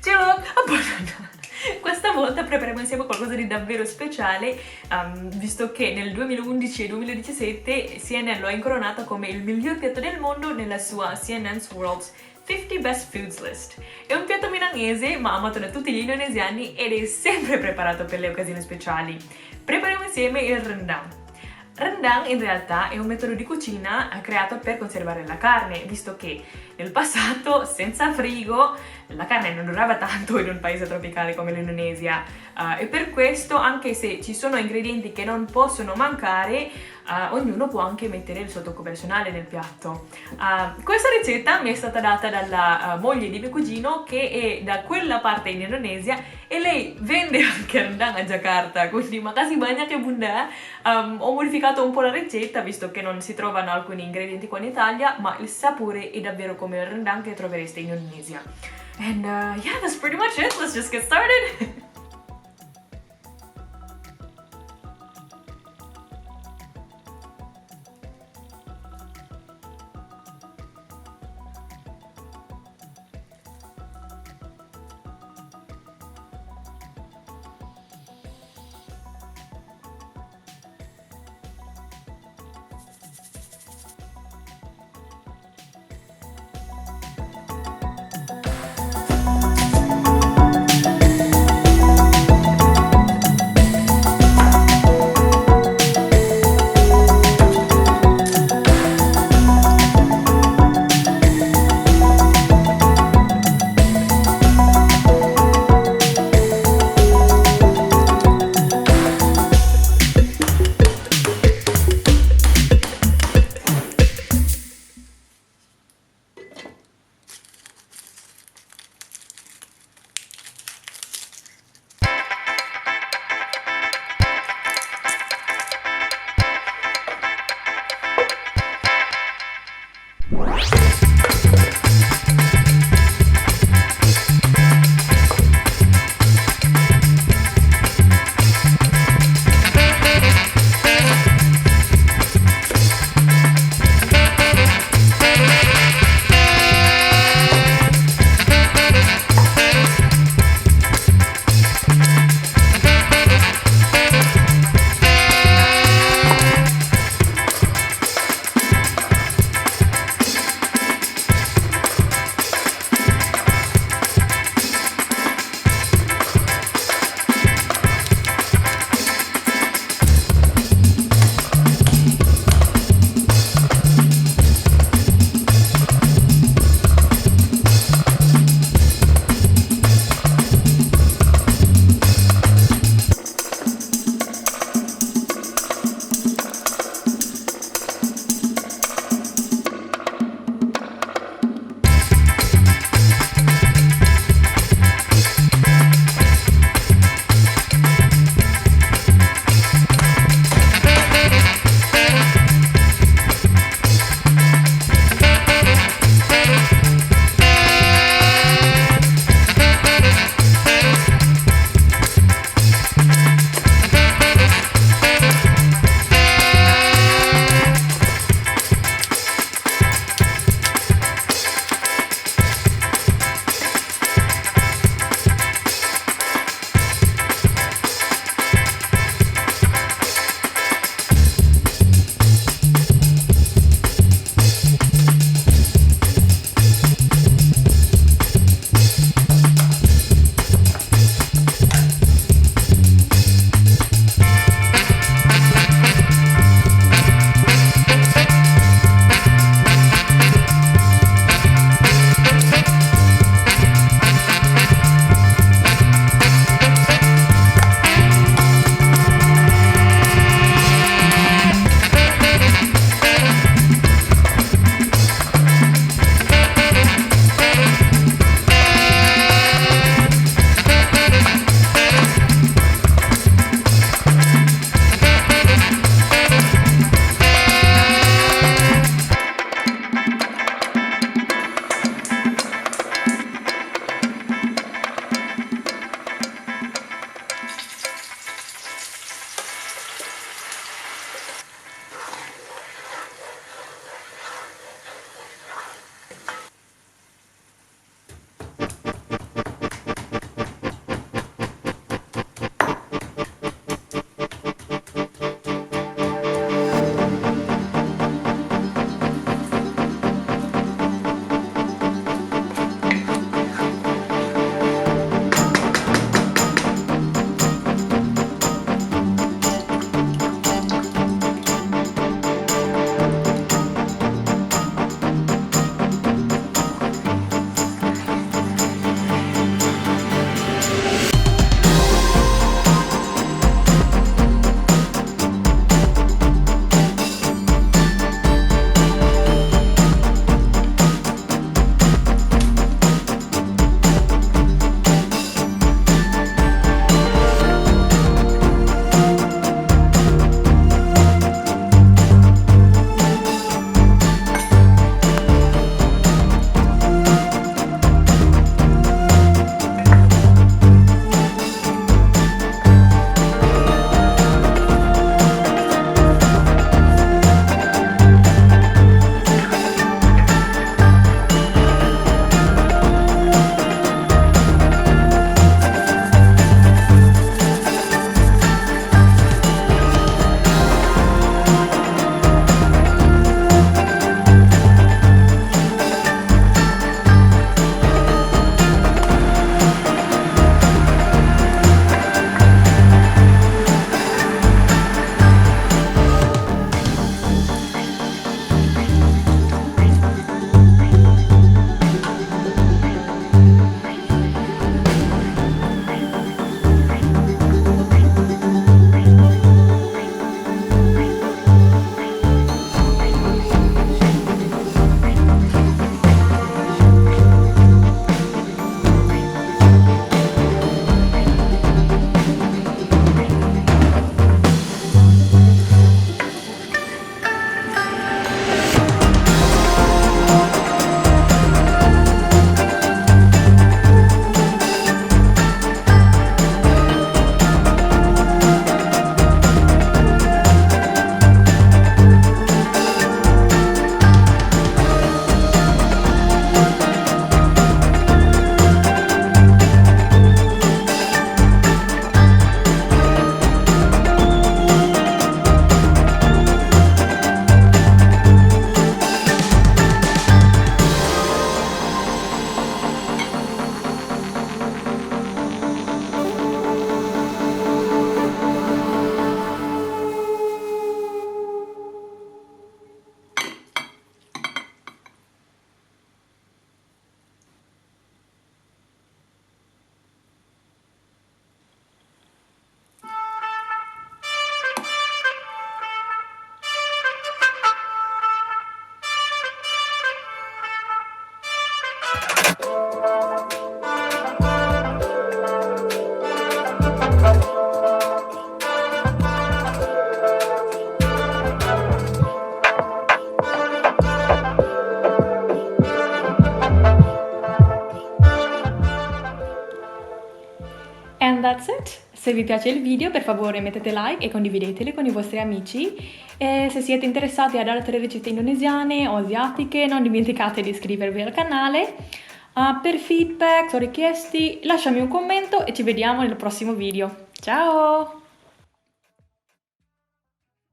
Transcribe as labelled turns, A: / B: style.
A: Ciao! Questa volta prepariamo insieme qualcosa di davvero speciale, visto che nel 2011 e 2017 CNN lo ha incoronato come il miglior piatto del mondo nella sua CNN's World's 50 Best Foods List. È un piatto milanese, ma amato da tutti gli indonesiani ed è sempre preparato per le occasioni speciali. Prepariamo insieme il rendang. Rendang in realtà è un metodo di cucina creato per conservare la carne, visto che nel passato, senza frigo, la carne non durava tanto in un paese tropicale come l'Indonesia, e per questo, anche se ci sono ingredienti che non possono mancare, ognuno può anche mettere il suo tocco personale nel piatto. Questa ricetta mi è stata data dalla moglie di mio cugino, che è da quella parte in Indonesia, e lei vende anche rendang a Jakarta, quindi makasih banyak ya bunda. Ho modificato un po' la ricetta, visto che non si trovano alcuni ingredienti qua in Italia, ma il sapore è davvero come il rendang che trovereste in Indonesia. And yeah, that's pretty much it. Let's just get started.
B: And that's it. Se vi piace il video, per favore mettete like e condividetelo con i vostri amici. E se siete interessati ad altre ricette indonesiane o asiatiche, non dimenticate di iscrivervi al canale. Per feedback o richieste, lasciami un commento e ci vediamo nel prossimo video. Ciao!